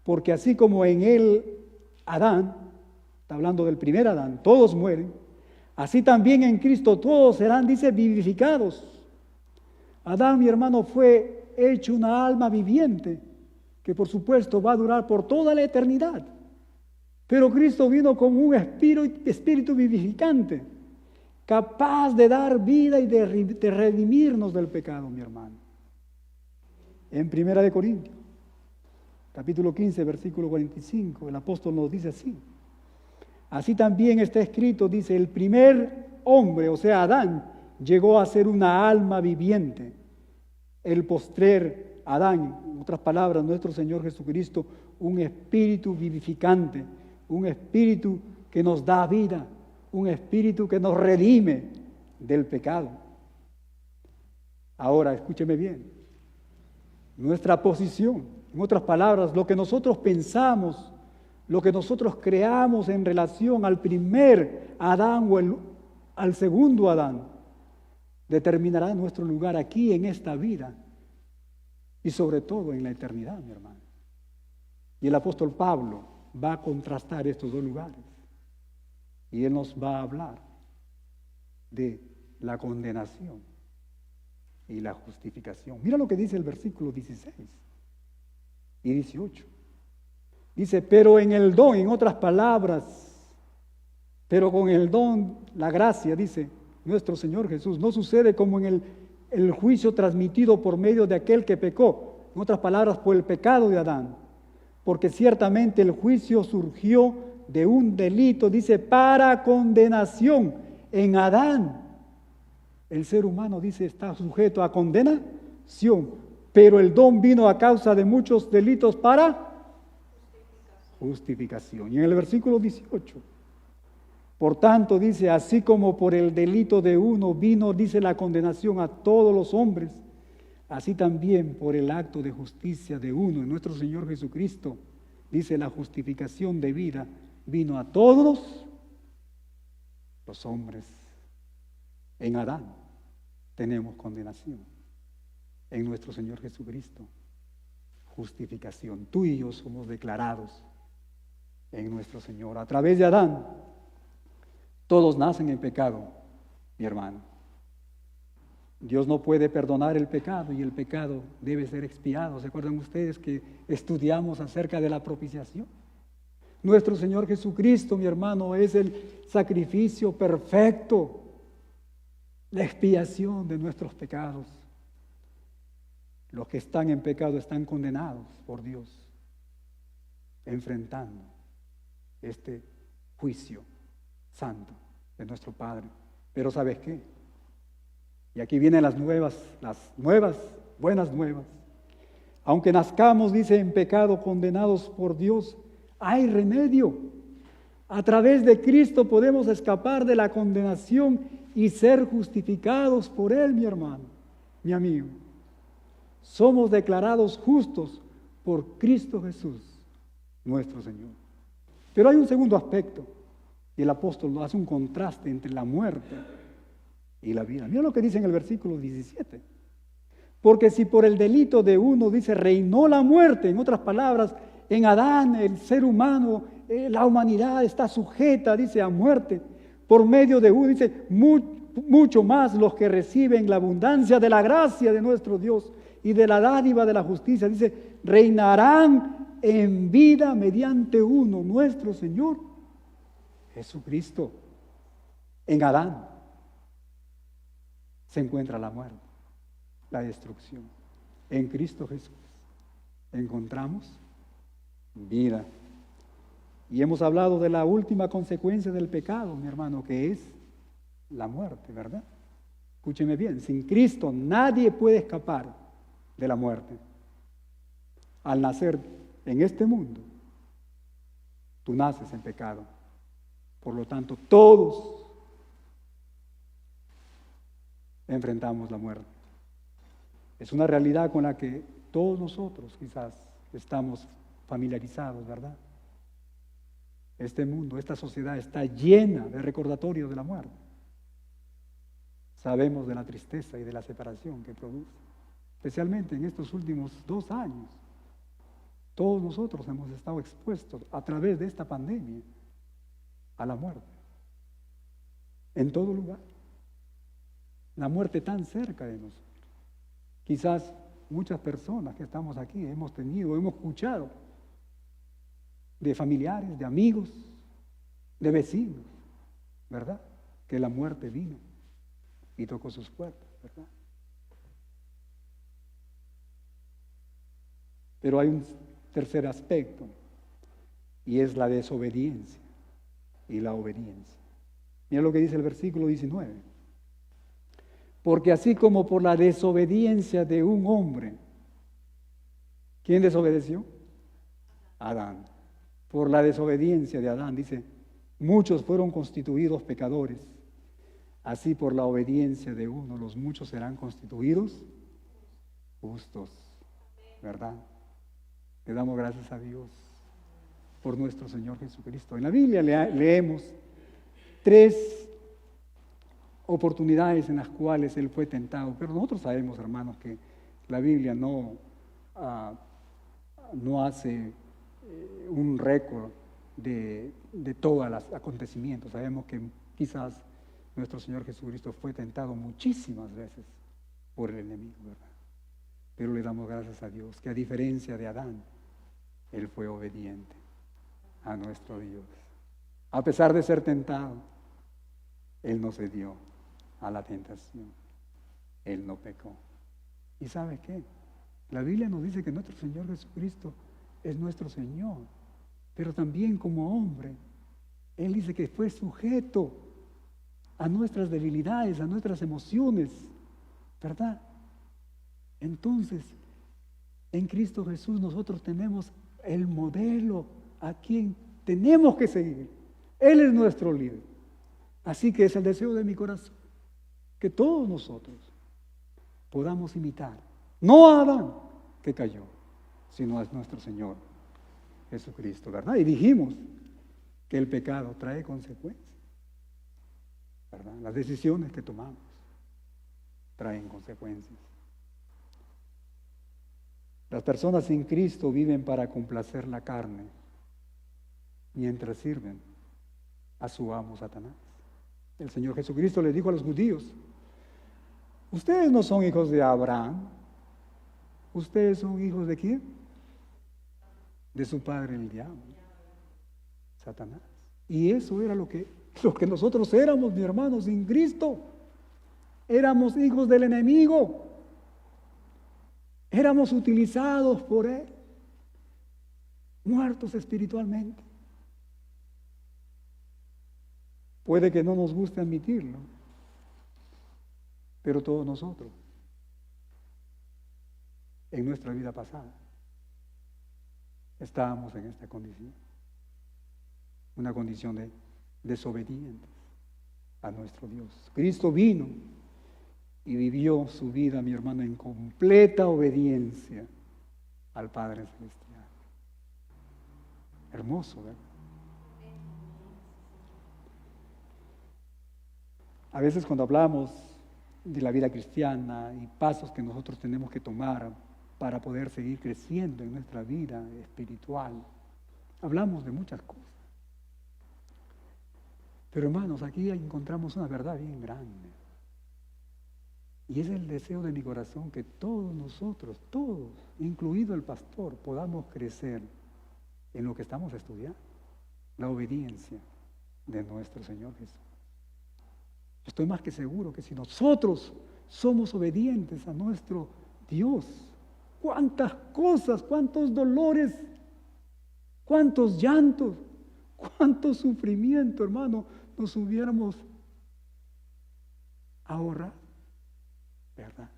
porque así como en él, Adán, está hablando del primer Adán, todos mueren, así también en Cristo todos serán, dice, vivificados. Adán, mi hermano, fue hecho una alma viviente, que por supuesto va a durar por toda la eternidad. Pero Cristo vino como un espíritu vivificante, capaz de dar vida y de redimirnos del pecado, mi hermano. En Primera de Corintios, capítulo 15, versículo 45, el apóstol nos dice así: así también está escrito, dice, el primer hombre, o sea, Adán, llegó a ser una alma viviente. El postrer Adán, en otras palabras, nuestro Señor Jesucristo, un espíritu vivificante, un espíritu que nos da vida, un espíritu que nos redime del pecado. Ahora, escúcheme bien. Nuestra posición, en otras palabras, lo que nosotros pensamos, lo que nosotros creamos en relación al primer Adán o al segundo Adán, determinará nuestro lugar aquí en esta vida y sobre todo en la eternidad, mi hermano. Y el apóstol Pablo va a contrastar estos dos lugares y él nos va a hablar de la condenación y la justificación. Mira lo que dice el versículo 16 y 18. Dice, pero en el don, en otras palabras, pero con el don, la gracia, dice nuestro Señor Jesús, no sucede como en el juicio transmitido por medio de aquel que pecó, en otras palabras, por el pecado de Adán, porque ciertamente el juicio surgió de un delito, dice, para condenación en Adán. El ser humano, dice, está sujeto a condenación, pero el don vino a causa de muchos delitos para justificación. Y en el versículo 18, por tanto, dice, así como por el delito de uno vino, dice, la condenación a todos los hombres, así también por el acto de justicia de uno, en nuestro Señor Jesucristo, dice, la justificación de vida vino a todos los hombres. En Adán tenemos condenación, en nuestro Señor Jesucristo justificación. Tú y yo somos declarados en nuestro Señor. A través de Adán, todos nacen en pecado, mi hermano. Dios no puede perdonar el pecado y el pecado debe ser expiado. ¿Se acuerdan ustedes que estudiamos acerca de la propiciación? Nuestro Señor Jesucristo, mi hermano, es el sacrificio perfecto, la expiación de nuestros pecados. Los que están en pecado están condenados por Dios, enfrentando este juicio santo de nuestro Padre. Pero ¿sabes qué? Y aquí vienen las buenas nuevas. Aunque nazcamos, dice, en pecado, condenados por Dios, hay remedio. A través de Cristo podemos escapar de la condenación y ser justificados por Él, mi hermano, mi amigo. Somos declarados justos por Cristo Jesús, nuestro Señor. Pero hay un segundo aspecto, y el apóstol hace un contraste entre la muerte y la vida. Mira lo que dice en el versículo 17. Porque si por el delito de uno, dice, reinó la muerte, en otras palabras, en Adán, el ser humano, la humanidad está sujeta, dice, a muerte. Por medio de uno, dice, mucho más los que reciben la abundancia de la gracia de nuestro Dios y de la dádiva de la justicia, dice, reinarán en vida mediante uno, nuestro Señor Jesucristo. En Adán se encuentra la muerte, la destrucción. En Cristo Jesús encontramos vida. Y hemos hablado de la última consecuencia del pecado, mi hermano, que es la muerte, ¿verdad? Escúcheme bien, sin Cristo nadie puede escapar de la muerte. Al nacer en este mundo, tú naces en pecado. Por lo tanto, todos enfrentamos la muerte. Es una realidad con la que todos nosotros quizás estamos familiarizados, ¿verdad? Este mundo, esta sociedad está llena de recordatorios de la muerte. Sabemos de la tristeza y de la separación que produce, especialmente en estos últimos 2 años. Todos nosotros hemos estado expuestos a través de esta pandemia a la muerte. En todo lugar. La muerte tan cerca de nosotros. Quizás muchas personas que estamos aquí hemos escuchado de familiares, de amigos, de vecinos, ¿verdad? Que la muerte vino y tocó sus puertas, ¿verdad? Pero hay un tercer aspecto, y es la desobediencia y la obediencia. Mira lo que dice el versículo 19. Porque así como por la desobediencia de un hombre, ¿quién desobedeció? Adán. Por la desobediencia de Adán, dice, muchos fueron constituidos pecadores. Así por la obediencia de uno, los muchos serán constituidos justos, ¿verdad? Le damos gracias a Dios por nuestro Señor Jesucristo. En la Biblia leemos 3 oportunidades en las cuales Él fue tentado, pero nosotros sabemos, hermanos, que la Biblia no hace un récord de todos los acontecimientos. Sabemos que quizás nuestro Señor Jesucristo fue tentado muchísimas veces por el enemigo, ¿verdad? Pero le damos gracias a Dios que a diferencia de Adán, Él fue obediente a nuestro Dios. A pesar de ser tentado, Él no cedió a la tentación. Él no pecó. ¿Y sabe qué? La Biblia nos dice que nuestro Señor Jesucristo es nuestro Señor, pero también como hombre, Él dice que fue sujeto a nuestras debilidades, a nuestras emociones, ¿verdad? Entonces, en Cristo Jesús nosotros tenemos el modelo a quien tenemos que seguir. Él es nuestro líder. Así que es el deseo de mi corazón que todos nosotros podamos imitar, no a Adán que cayó, sino a nuestro Señor Jesucristo, ¿verdad? Y dijimos que el pecado trae consecuencias, ¿verdad? Las decisiones que tomamos traen consecuencias. Las personas sin Cristo viven para complacer la carne, mientras sirven a su amo Satanás. El Señor Jesucristo les dijo a los judíos: ustedes no son hijos de Abraham, ustedes son hijos ¿de quién? De su padre el diablo, Satanás. Y eso era lo que nosotros éramos, mi hermano, sin Cristo. Éramos hijos del enemigo. Éramos utilizados por Él, muertos espiritualmente. Puede que no nos guste admitirlo, pero todos nosotros, en nuestra vida pasada, estábamos en esta condición, una condición de desobedientes a nuestro Dios. Cristo vino y vivió su vida, mi hermano, en completa obediencia al Padre Celestial. Hermoso, ¿verdad? A veces cuando hablamos de la vida cristiana y pasos que nosotros tenemos que tomar para poder seguir creciendo en nuestra vida espiritual, hablamos de muchas cosas. Pero hermanos, aquí encontramos una verdad bien grande. Y es el deseo de mi corazón que todos nosotros, todos, incluido el pastor, podamos crecer en lo que estamos estudiando, la obediencia de nuestro Señor Jesús. Estoy más que seguro que si nosotros somos obedientes a nuestro Dios, cuántas cosas, cuántos dolores, cuántos llantos, cuánto sufrimiento, hermano, nos hubiéramos ahorrado, ¿verdad?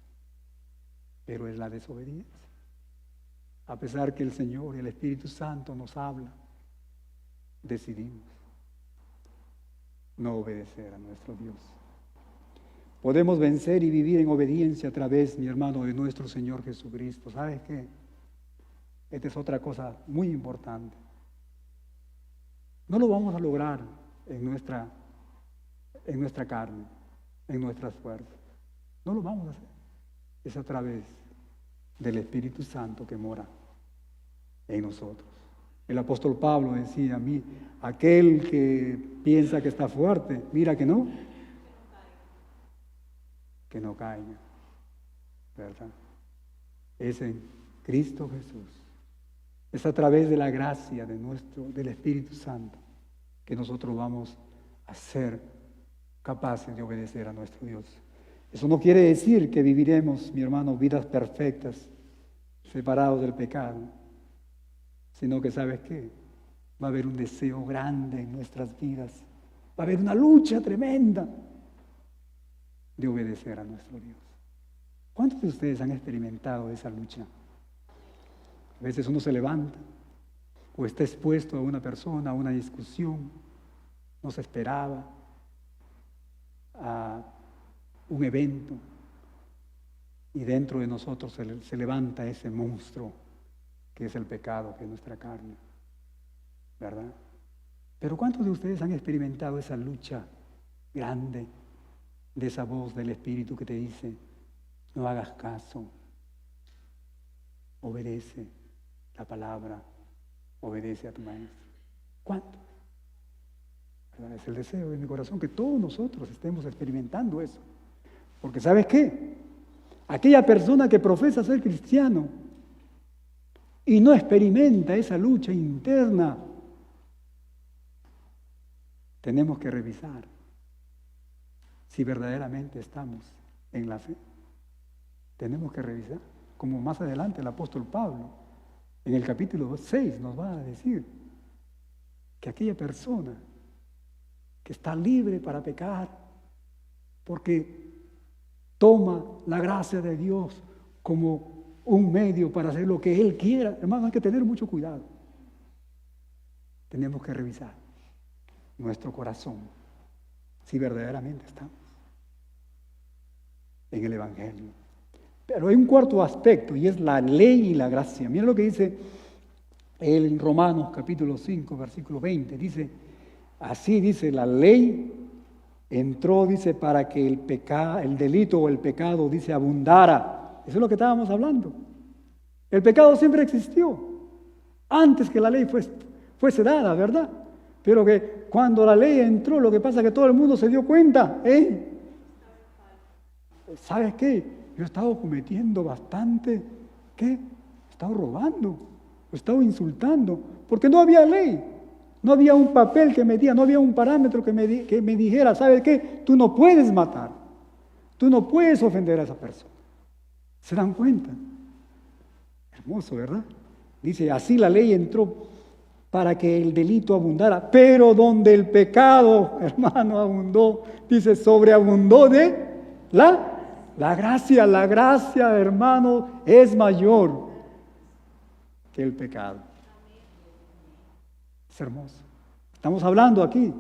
Pero es la desobediencia. A pesar que el Señor y el Espíritu Santo nos habla, decidimos no obedecer a nuestro Dios. Podemos vencer y vivir en obediencia a través, mi hermano, de nuestro Señor Jesucristo. ¿Sabes qué? Esta es otra cosa muy importante. No lo vamos a lograr en nuestra carne, en nuestras fuerzas. No lo vamos a hacer. Es a través del Espíritu Santo que mora en nosotros. El apóstol Pablo decía: a mí, aquel que piensa que está fuerte, mira que no caiga, ¿verdad? Es en Cristo Jesús. Es a través de la gracia del Espíritu Santo que nosotros vamos a ser capaces de obedecer a nuestro Dios. Eso no quiere decir que viviremos, mi hermano, vidas perfectas, separados del pecado, sino que, ¿sabes qué? Va a haber un deseo grande en nuestras vidas, va a haber una lucha tremenda de obedecer a nuestro Dios. ¿Cuántos de ustedes han experimentado esa lucha? A veces uno se levanta o está expuesto a una persona, a una discusión, no se esperaba, un evento, y dentro de nosotros se levanta ese monstruo que es el pecado, que es nuestra carne, ¿verdad? Pero ¿cuántos de ustedes han experimentado esa lucha grande de esa voz del Espíritu que te dice, no hagas caso, obedece la palabra, obedece a tu maestro? ¿Cuántos? ¿Verdad? Es el deseo de mi corazón que todos nosotros estemos experimentando eso. Porque ¿sabes qué? Aquella persona que profesa ser cristiano y no experimenta esa lucha interna, tenemos que revisar si verdaderamente estamos en la fe. Tenemos que revisar, como más adelante el apóstol Pablo, en el capítulo 6 nos va a decir que aquella persona que está libre para pecar, porque toma la gracia de Dios como un medio para hacer lo que Él quiera. Hermano, hay que tener mucho cuidado. Tenemos que revisar nuestro corazón si verdaderamente estamos en el Evangelio. Pero hay un cuarto aspecto y es la ley y la gracia. Mira lo que dice en Romanos capítulo 5, versículo 20. Dice, así dice, la ley entró, dice, para que el delito o el pecado, dice, abundara. Eso es lo que estábamos hablando. El pecado siempre existió, antes que la ley fuese dada, ¿verdad? Pero que cuando la ley entró, lo que pasa es que todo el mundo se dio cuenta, ¿sabes qué? Yo he estado cometiendo bastante, ¿qué? He estado robando, he estado insultando, porque no había ley. No había un papel que medía, no había un parámetro que me dijera, ¿sabes qué? Tú no puedes matar, tú no puedes ofender a esa persona. ¿Se dan cuenta? Hermoso, ¿verdad? Dice, así la ley entró para que el delito abundara, pero donde el pecado, hermano, abundó, dice, sobreabundó de la gracia. La gracia, hermano, es mayor que el pecado. Es hermoso. Estamos hablando aquí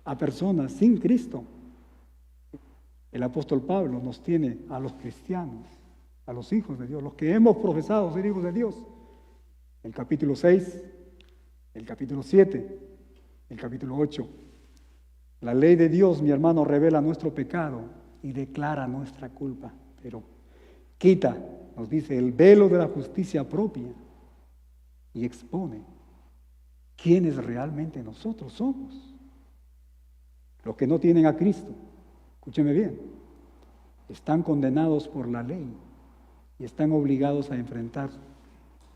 a personas sin Cristo. El apóstol Pablo nos tiene a los cristianos, a los hijos de Dios, los que hemos profesado ser hijos de Dios. El capítulo 6, el capítulo 7, el capítulo 8. La ley de Dios, mi hermano, revela nuestro pecado y declara nuestra culpa, pero quita, nos dice, el velo de la justicia propia y expone quiénes realmente nosotros somos. Los que no tienen a Cristo, escúcheme bien, están condenados por la ley y están obligados a enfrentar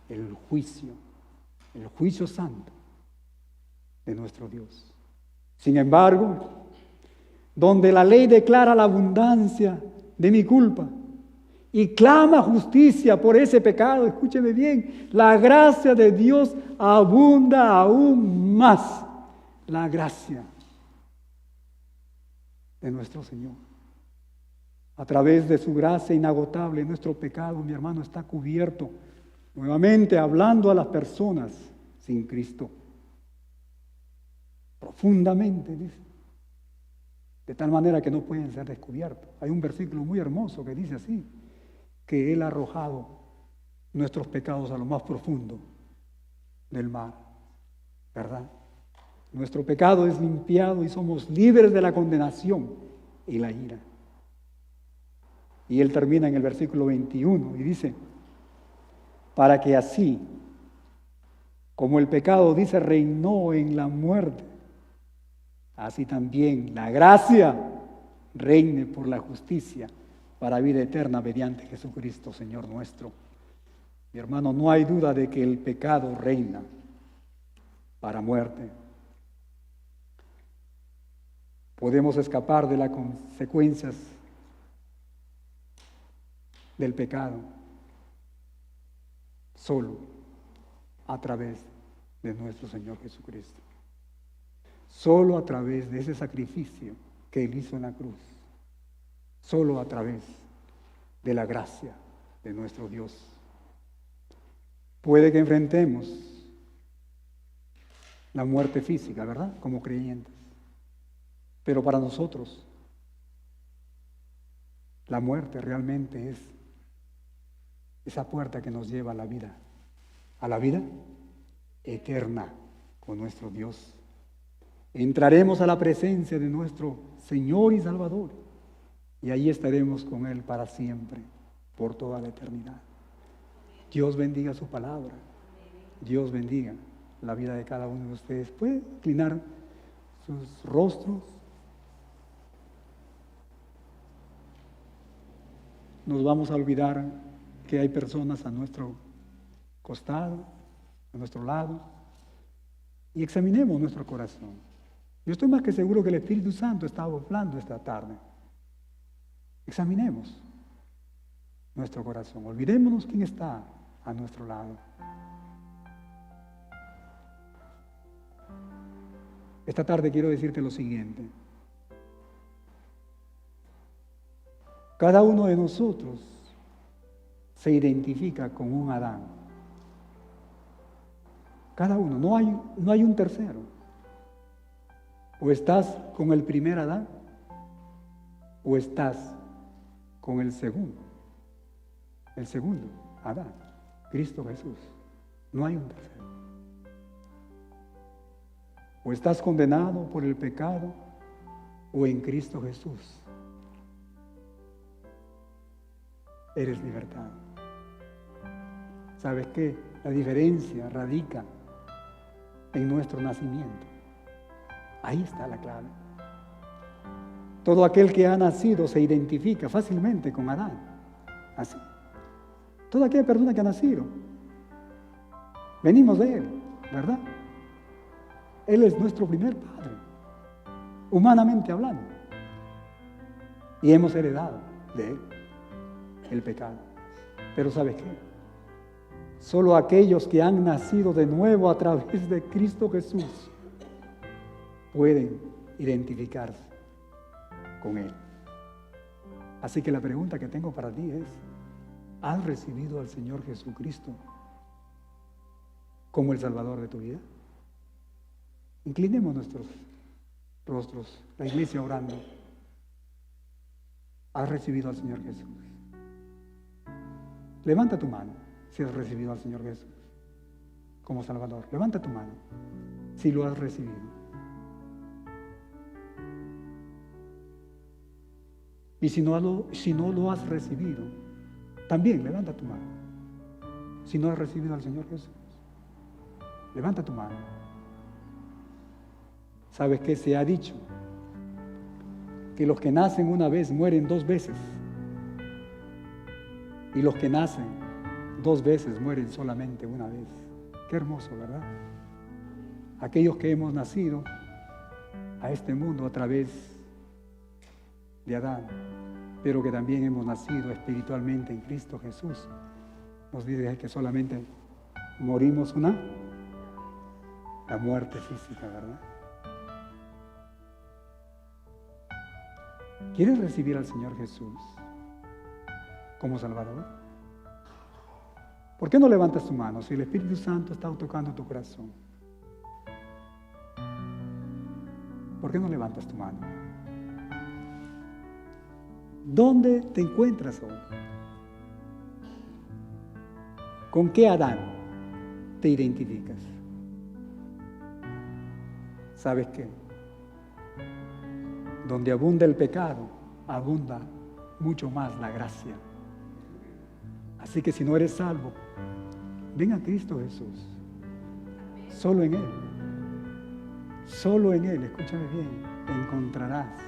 el juicio santo de nuestro Dios. Sin embargo, donde la ley declara la abundancia de mi culpa y clama justicia por ese pecado, escúcheme bien, la gracia de Dios abunda aún más. La gracia de nuestro Señor. A través de su gracia inagotable, nuestro pecado, mi hermano, está cubierto. Nuevamente hablando a las personas sin Cristo. Profundamente, dice. De tal manera que no pueden ser descubiertos. Hay un versículo muy hermoso que dice así, que Él ha arrojado nuestros pecados a lo más profundo del mar, ¿verdad? Nuestro pecado es limpiado y somos libres de la condenación y la ira. Y Él termina en el versículo 21 y dice, para que así, como el pecado, dice, reinó en la muerte, así también la gracia reine por la justicia para vida eterna mediante Jesucristo, Señor nuestro. Mi hermano, no hay duda de que el pecado reina para muerte. Podemos escapar de las consecuencias del pecado solo a través de nuestro Señor Jesucristo. Solo a través de ese sacrificio que Él hizo en la cruz. Solo a través de la gracia de nuestro Dios. Puede que enfrentemos la muerte física, ¿verdad? Como creyentes. Pero para nosotros La muerte realmente es esa puerta que nos lleva a la vida eterna con nuestro Dios. Entraremos a la presencia de nuestro Señor y Salvador y allí estaremos con Él para siempre, por toda la eternidad. Dios bendiga su palabra. Dios bendiga la vida de cada uno de ustedes. Puede inclinar sus rostros. Nos vamos a olvidar que hay personas a nuestro costado, a nuestro lado, y examinemos nuestro corazón. Yo estoy más que seguro que el Espíritu Santo está hablando esta tarde. Examinemos nuestro corazón. Olvidémonos quién está a nuestro lado. Esta tarde quiero decirte lo siguiente. Cada uno de nosotros se identifica con un Adán. Cada uno, no hay un tercero. O estás con el primer Adán, o estás con el segundo Adán, Cristo Jesús. No hay un tercero. O estás condenado por el pecado, o en Cristo Jesús eres libertado. ¿Sabes qué? La diferencia radica en nuestro nacimiento. Ahí está la clave. Todo aquel que ha nacido se identifica fácilmente con Adán. Así. Toda aquella persona que ha nacido, venimos de él, ¿verdad? Él es nuestro primer padre, humanamente hablando. Y hemos heredado de él el pecado. Pero ¿sabes qué? Solo aquellos que han nacido de nuevo a través de Cristo Jesús pueden identificarse con Él. Así que la pregunta que tengo para ti es, ¿has recibido al Señor Jesucristo como el Salvador de tu vida? Inclinemos nuestros rostros, la iglesia orando. ¿Has recibido al Señor Jesús? Levanta tu mano si has recibido al Señor Jesús como Salvador. Levanta tu mano si lo has recibido. Y si no lo has recibido, también levanta tu mano. Si no has recibido al Señor Jesús, levanta tu mano. ¿Sabes qué se ha dicho? Que los que nacen una vez mueren dos veces. Y los que nacen dos veces mueren solamente una vez. Qué hermoso, ¿verdad? Aquellos que hemos nacido a este mundo a través de Adán, pero que también hemos nacido espiritualmente en Cristo Jesús, nos dice que solamente morimos la muerte física, ¿verdad? ¿Quieres recibir al Señor Jesús como Salvador? ¿Por qué no levantas tu mano si el Espíritu Santo está tocando tu corazón? ¿Por qué no levantas tu mano? ¿Dónde te encuentras hoy? ¿Con qué Adán te identificas? ¿Sabes qué? Donde abunda el pecado, abunda mucho más la gracia. Así que si no eres salvo, ven a Cristo Jesús. Solo en Él, escúchame bien, encontrarás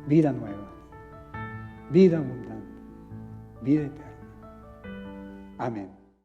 vida nueva, vida abundante, vida eterna. Amén.